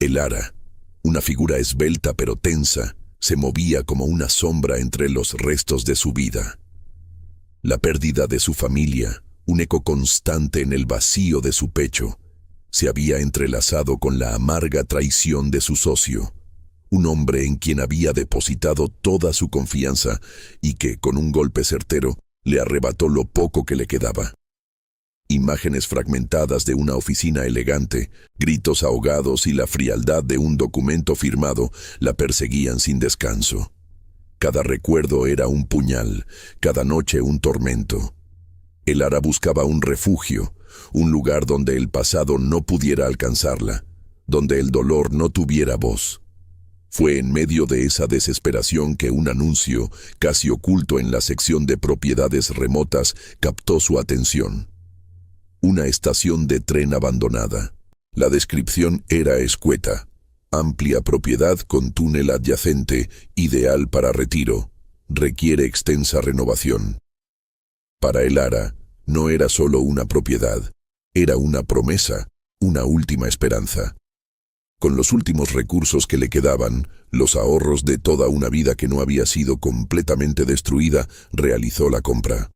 El Ara, una figura esbelta pero tensa, se movía como una sombra entre los restos de su vida. La pérdida de su familia, un eco constante en el vacío de su pecho, se había entrelazado con la amarga traición de su socio, un hombre en quien había depositado toda su confianza y que, con un golpe certero, le arrebató lo poco que le quedaba. Imágenes fragmentadas de una oficina elegante, gritos ahogados y la frialdad de un documento firmado la perseguían sin descanso. Cada recuerdo era un puñal, cada noche un tormento. El Ara buscaba un refugio, un lugar donde el pasado no pudiera alcanzarla, donde el dolor no tuviera voz. Fue en medio de esa desesperación que un anuncio, casi oculto en la sección de propiedades remotas, captó su atención. Una estación de tren abandonada. La descripción era escueta. Amplia propiedad con túnel adyacente, ideal para retiro. Requiere extensa renovación. Para el Ara, no era solo una propiedad, era una promesa, una última esperanza. Con los últimos recursos que le quedaban, los ahorros de toda una vida que no había sido completamente destruida, realizó la compra.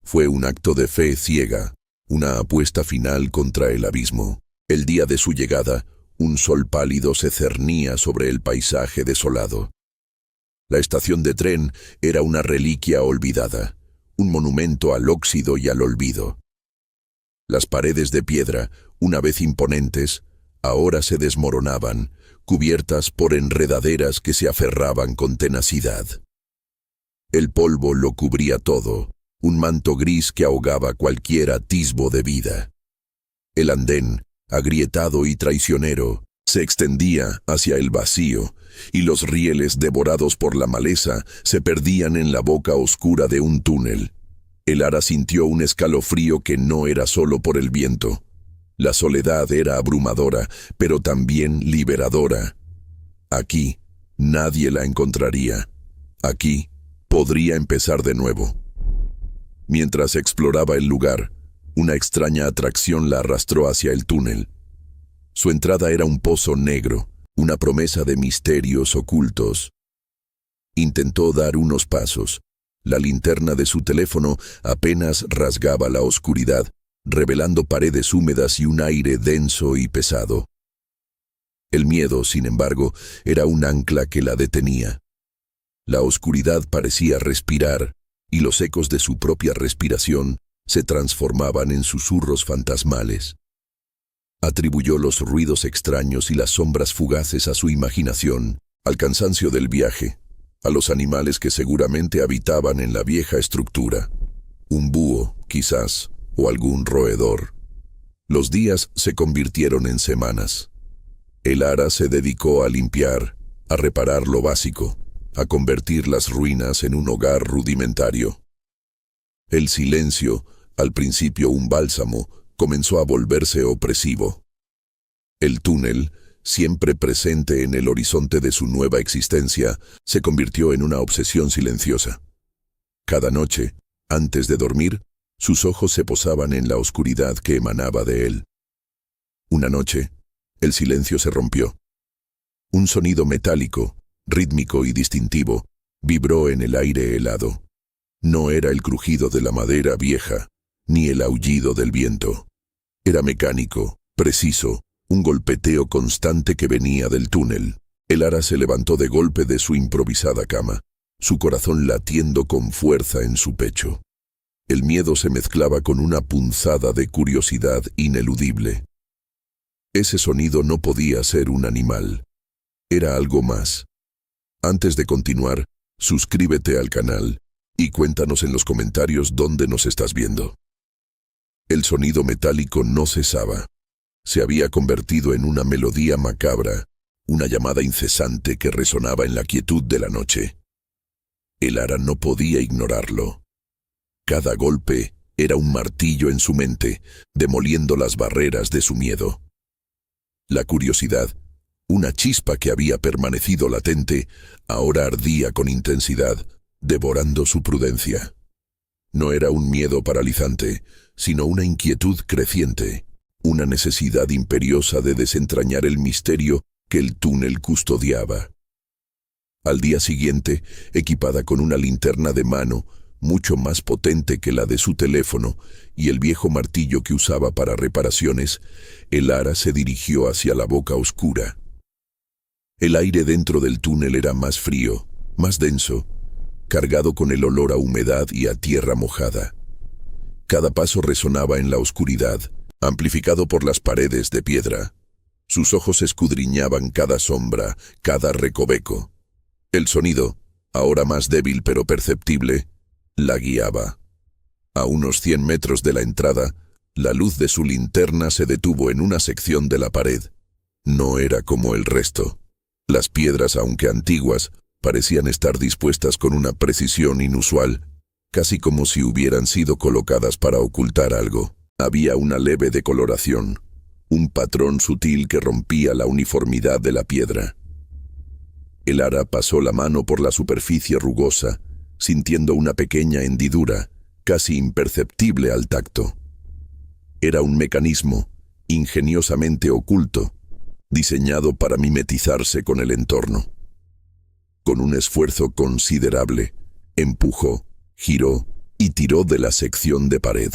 Fue un acto de fe ciega, una apuesta final contra el abismo. El día de su llegada, un sol pálido se cernía sobre el paisaje desolado. La estación de tren era una reliquia olvidada, un monumento al óxido y al olvido. Las paredes de piedra, una vez imponentes, ahora se desmoronaban, cubiertas por enredaderas que se aferraban con tenacidad. El polvo lo cubría todo, un manto gris que ahogaba cualquier atisbo de vida. El andén, agrietado y traicionero, se extendía hacia el vacío, y los rieles devorados por la maleza se perdían en la boca oscura de un túnel. El Ara sintió un escalofrío que no era solo por el viento. La soledad era abrumadora, pero también liberadora. Aquí, nadie la encontraría. Aquí, podría empezar de nuevo. Mientras exploraba el lugar, una extraña atracción la arrastró hacia el túnel. Su entrada era un pozo negro, una promesa de misterios ocultos. Intentó dar unos pasos. La linterna de su teléfono apenas rasgaba la oscuridad, revelando paredes húmedas y un aire denso y pesado. El miedo, sin embargo, era un ancla que la detenía. La oscuridad parecía respirar, y los ecos de su propia respiración se transformaban en susurros fantasmales. Atribuyó los ruidos extraños y las sombras fugaces a su imaginación, al cansancio del viaje, a los animales que seguramente habitaban en la vieja estructura. Un búho, quizás, o algún roedor. Los días se convirtieron en semanas. El Ara se dedicó a limpiar, a reparar lo básico, a convertir las ruinas en un hogar rudimentario. El silencio, al principio un bálsamo, comenzó a volverse opresivo. El túnel, siempre presente en el horizonte de su nueva existencia, se convirtió en una obsesión silenciosa. Cada noche, antes de dormir, sus ojos se posaban en la oscuridad que emanaba de él. Una noche, el silencio se rompió. Un sonido metálico, rítmico y distintivo, vibró en el aire helado. No era el crujido de la madera vieja, ni el aullido del viento. Era mecánico, preciso, un golpeteo constante que venía del túnel. El Ara se levantó de golpe de su improvisada cama, su corazón latiendo con fuerza en su pecho. El miedo se mezclaba con una punzada de curiosidad ineludible. Ese sonido no podía ser un animal. Era algo más. Antes de continuar, suscríbete al canal y cuéntanos en los comentarios dónde nos estás viendo. El sonido metálico no cesaba. Se había convertido en una melodía macabra, una llamada incesante que resonaba en la quietud de la noche. El Ara no podía ignorarlo. Cada golpe era un martillo en su mente, demoliendo las barreras de su miedo. La curiosidad, una chispa que había permanecido latente, ahora ardía con intensidad, devorando su prudencia. No era un miedo paralizante, sino una inquietud creciente. una necesidad imperiosa de desentrañar el misterio que el túnel custodiaba. Al día siguiente, equipada con una linterna de mano, mucho más potente que la de su teléfono, y el viejo martillo que usaba para reparaciones, Elara se dirigió hacia la boca oscura. El aire dentro del túnel era más frío, más denso, cargado con el olor a humedad y a tierra mojada. Cada paso resonaba en la oscuridad, amplificado por las paredes de piedra. Sus ojos escudriñaban cada sombra, cada recoveco. El sonido, ahora más débil pero perceptible, la guiaba. A unos 100 metros de la entrada, la luz de su linterna se detuvo en una sección de la pared. No era como el resto. Las piedras, aunque antiguas, parecían estar dispuestas con una precisión inusual, casi como si hubieran sido colocadas para ocultar algo. Había una leve decoloración, un patrón sutil que rompía la uniformidad de la piedra. Elara pasó la mano por la superficie rugosa, sintiendo una pequeña hendidura, casi imperceptible al tacto. Era un mecanismo, ingeniosamente oculto, diseñado para mimetizarse con el entorno. Con un esfuerzo considerable, empujó, giró y tiró de la sección de pared.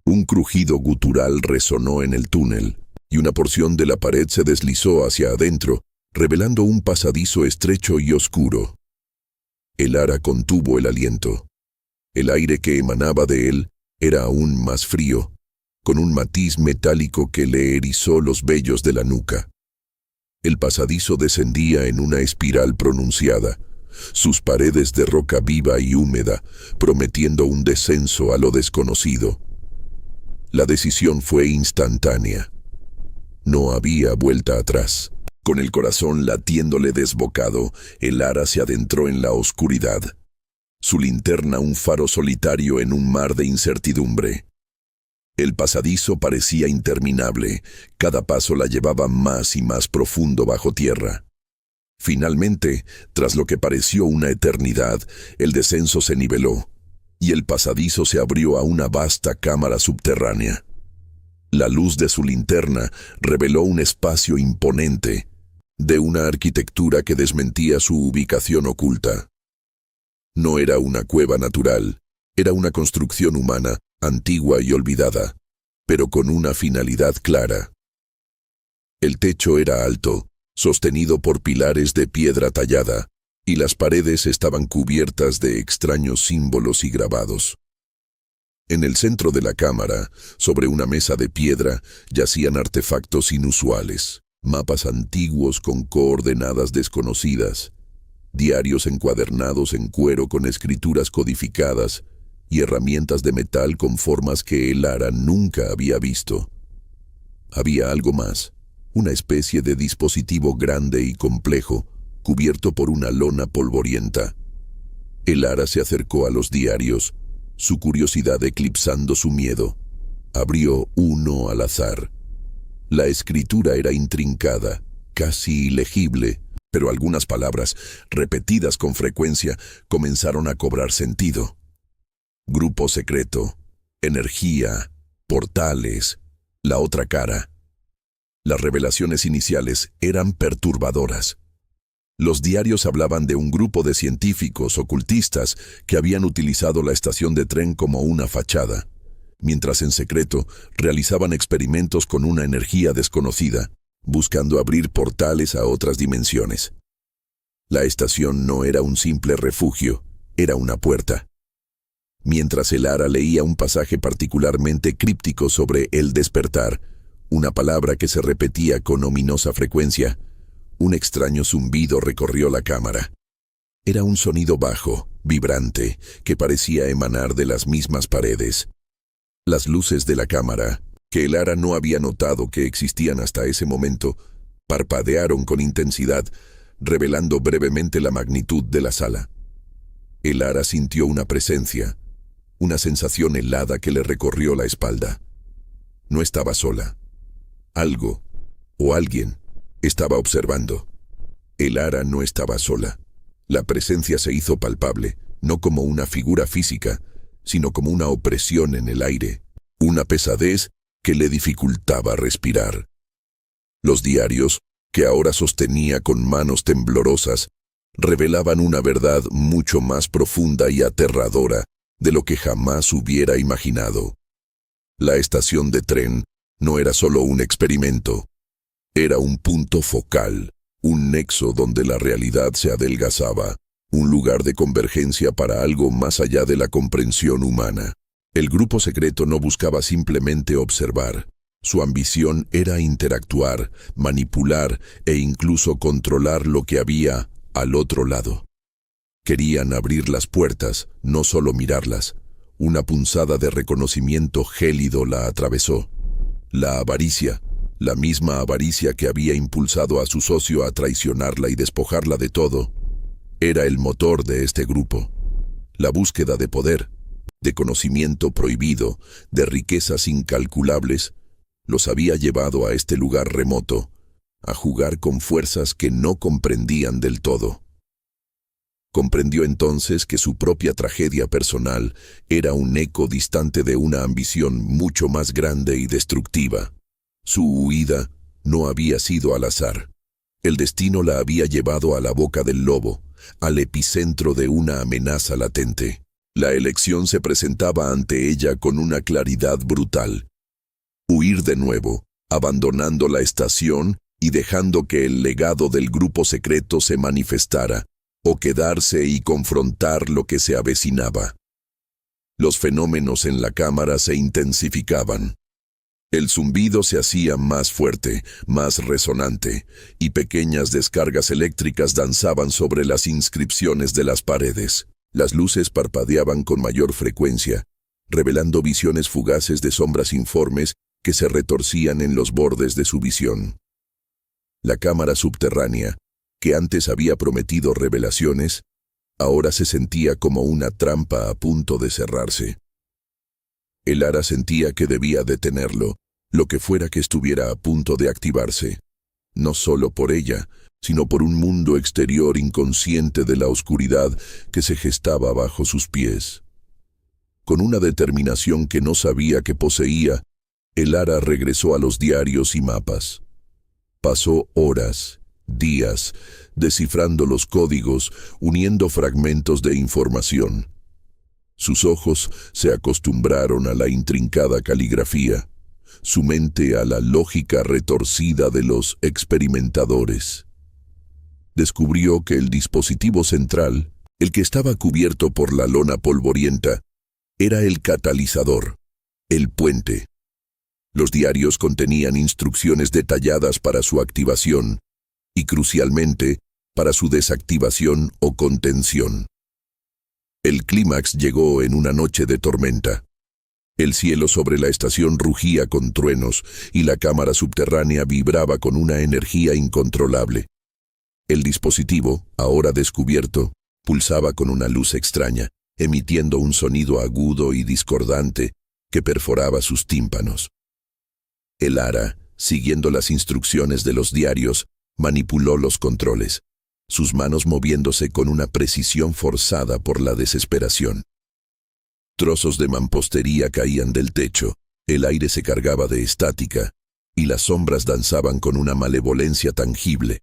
Un crujido gutural resonó en el túnel, y una porción de la pared se deslizó hacia adentro, revelando un pasadizo estrecho y oscuro. Elara contuvo el aliento. El aire que emanaba de él era aún más frío, con un matiz metálico que le erizó los vellos de la nuca. El pasadizo descendía en una espiral pronunciada, sus paredes de roca viva y húmeda, prometiendo un descenso a lo desconocido. La decisión fue instantánea. No había vuelta atrás. Con el corazón latiéndole desbocado, Elara se adentró en la oscuridad. Su linterna un faro solitario en un mar de incertidumbre. El pasadizo parecía interminable, cada paso la llevaba más y más profundo bajo tierra. Finalmente, tras lo que pareció una eternidad, el descenso se niveló, y el pasadizo se abrió a una vasta cámara subterránea. La luz de su linterna reveló un espacio imponente, de una arquitectura que desmentía su ubicación oculta. No era una cueva natural, era una construcción humana, antigua y olvidada, pero con una finalidad clara. El techo era alto, sostenido por pilares de piedra tallada, y las paredes estaban cubiertas de extraños símbolos y grabados. En el centro de la cámara, sobre una mesa de piedra, yacían artefactos inusuales, mapas antiguos con coordenadas desconocidas, diarios encuadernados en cuero con escrituras codificadas y herramientas de metal con formas que Elara nunca había visto. Había algo más, una especie de dispositivo grande y complejo, cubierto por una lona polvorienta. Elara se acercó a los diarios, su curiosidad eclipsando su miedo. Abrió uno al azar. La escritura era intrincada, casi ilegible, pero algunas palabras, repetidas con frecuencia, comenzaron a cobrar sentido. Grupo secreto, energía, portales, la otra cara. Las revelaciones iniciales eran perturbadoras. Los diarios hablaban de un grupo de científicos ocultistas que habían utilizado la estación de tren como una fachada, mientras en secreto realizaban experimentos con una energía desconocida, buscando abrir portales a otras dimensiones. La estación no era un simple refugio, era una puerta. Mientras Elara leía un pasaje particularmente críptico sobre el despertar, una palabra que se repetía con ominosa frecuencia, un extraño zumbido recorrió la cámara. Era un sonido bajo, vibrante, que parecía emanar de las mismas paredes. Las luces de la cámara, que Elara no había notado que existían hasta ese momento, parpadearon con intensidad, revelando brevemente la magnitud de la sala. Elara sintió una presencia, una sensación helada que le recorrió la espalda. No estaba sola. Algo, o alguien, estaba observando. Elara no estaba sola. La presencia se hizo palpable, no como una figura física, sino como una opresión en el aire, una pesadez que le dificultaba respirar. Los diarios, que ahora sostenía con manos temblorosas, revelaban una verdad mucho más profunda y aterradora de lo que jamás hubiera imaginado. La estación de tren no era solo un experimento, era un punto focal, un nexo donde la realidad se adelgazaba, un lugar de convergencia para algo más allá de la comprensión humana. El grupo secreto no buscaba simplemente observar. Su ambición era interactuar, manipular e incluso controlar lo que había al otro lado. Querían abrir las puertas, no solo mirarlas. Una punzada de reconocimiento gélido la atravesó. La avaricia, la misma avaricia que había impulsado a su socio a traicionarla y despojarla de todo, era el motor de este grupo. La búsqueda de poder, de conocimiento prohibido, de riquezas incalculables, los había llevado a este lugar remoto, a jugar con fuerzas que no comprendían del todo. Comprendió entonces que su propia tragedia personal era un eco distante de una ambición mucho más grande y destructiva. Su huida no había sido al azar. El destino la había llevado a la boca del lobo, al epicentro de una amenaza latente. La elección se presentaba ante ella con una claridad brutal. Huir de nuevo, abandonando la estación y dejando que el legado del grupo secreto se manifestara, o quedarse y confrontar lo que se avecinaba. Los fenómenos en la cámara se intensificaban. El zumbido se hacía más fuerte, más resonante, y pequeñas descargas eléctricas danzaban sobre las inscripciones de las paredes. Las luces parpadeaban con mayor frecuencia, revelando visiones fugaces de sombras informes que se retorcían en los bordes de su visión. La cámara subterránea, que antes había prometido revelaciones, ahora se sentía como una trampa a punto de cerrarse. El Ara sentía que debía detenerlo, lo que fuera que estuviera a punto de activarse, no solo por ella, sino por un mundo exterior inconsciente de la oscuridad que se gestaba bajo sus pies. Con una determinación que no sabía que poseía, el Ara regresó a los diarios y mapas. Pasó horas, días, descifrando los códigos, uniendo fragmentos de información. Sus ojos se acostumbraron a la intrincada caligrafía, su mente a la lógica retorcida de los experimentadores. Descubrió que el dispositivo central, el que estaba cubierto por la lona polvorienta, era el catalizador, el puente. Los diarios contenían instrucciones detalladas para su activación y, crucialmente, para su desactivación o contención. El clímax llegó en una noche de tormenta. El cielo sobre la estación rugía con truenos y la cámara subterránea vibraba con una energía incontrolable. El dispositivo, ahora descubierto, pulsaba con una luz extraña, emitiendo un sonido agudo y discordante que perforaba sus tímpanos. El Ara, siguiendo las instrucciones de los diarios, manipuló los controles, sus manos moviéndose con una precisión forzada por la desesperación. Trozos de mampostería caían del techo, el aire se cargaba de estática, y las sombras danzaban con una malevolencia tangible.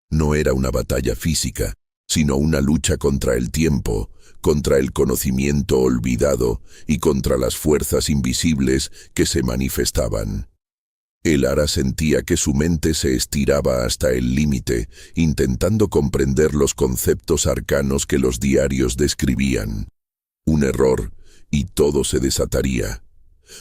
No era una batalla física, sino una lucha contra el tiempo, contra el conocimiento olvidado y contra las fuerzas invisibles que se manifestaban. El Ara sentía que su mente se estiraba hasta el límite, intentando comprender los conceptos arcanos que los diarios describían. Un error, y todo se desataría.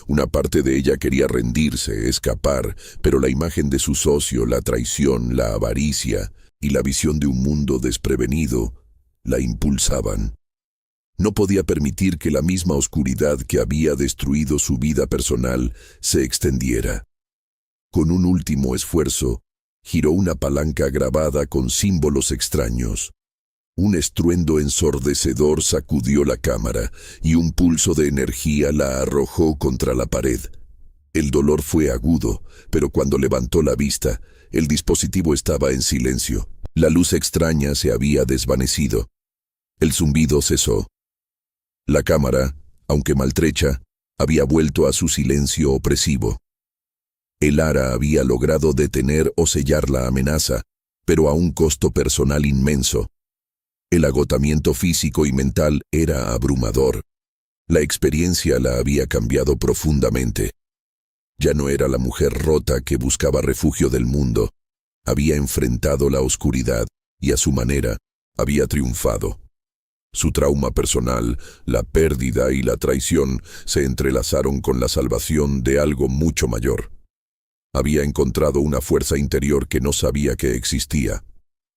Una parte de ella quería rendirse, escapar, pero la imagen de su socio, la traición, la avaricia y la visión de un mundo desprevenido la impulsaban. No podía permitir que la misma oscuridad que había destruido su vida personal se extendiera. Con un último esfuerzo, giró una palanca grabada con símbolos extraños. Un estruendo ensordecedor sacudió la cámara y un pulso de energía la arrojó contra la pared. El dolor fue agudo, pero cuando levantó la vista, el dispositivo estaba en silencio. La luz extraña se había desvanecido. El zumbido cesó. La cámara, aunque maltrecha, había vuelto a su silencio opresivo. Elara había logrado detener o sellar la amenaza, pero a un costo personal inmenso. El agotamiento físico y mental era abrumador. La experiencia la había cambiado profundamente. Ya no era la mujer rota que buscaba refugio del mundo. Había enfrentado la oscuridad y a su manera había triunfado. Su trauma personal, la pérdida y la traición se entrelazaron con la salvación de algo mucho mayor. Había encontrado una fuerza interior que no sabía que existía.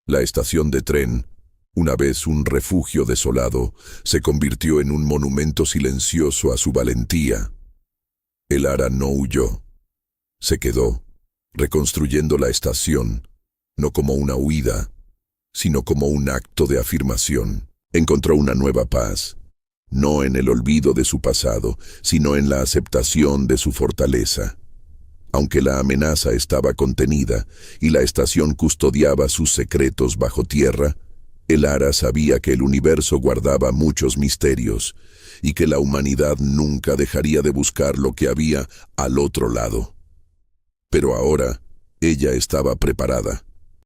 La estación de tren, una vez un refugio desolado, se convirtió en un monumento silencioso a su valentía. Elara no huyó. Se quedó, reconstruyendo la estación, no como una huida, sino como un acto de afirmación. Encontró una nueva paz, no en el olvido de su pasado, sino en la aceptación de su fortaleza. Aunque la amenaza estaba contenida y la estación custodiaba sus secretos bajo tierra, Elara sabía que el universo guardaba muchos misterios y que la humanidad nunca dejaría de buscar lo que había al otro lado. Pero ahora ella estaba preparada.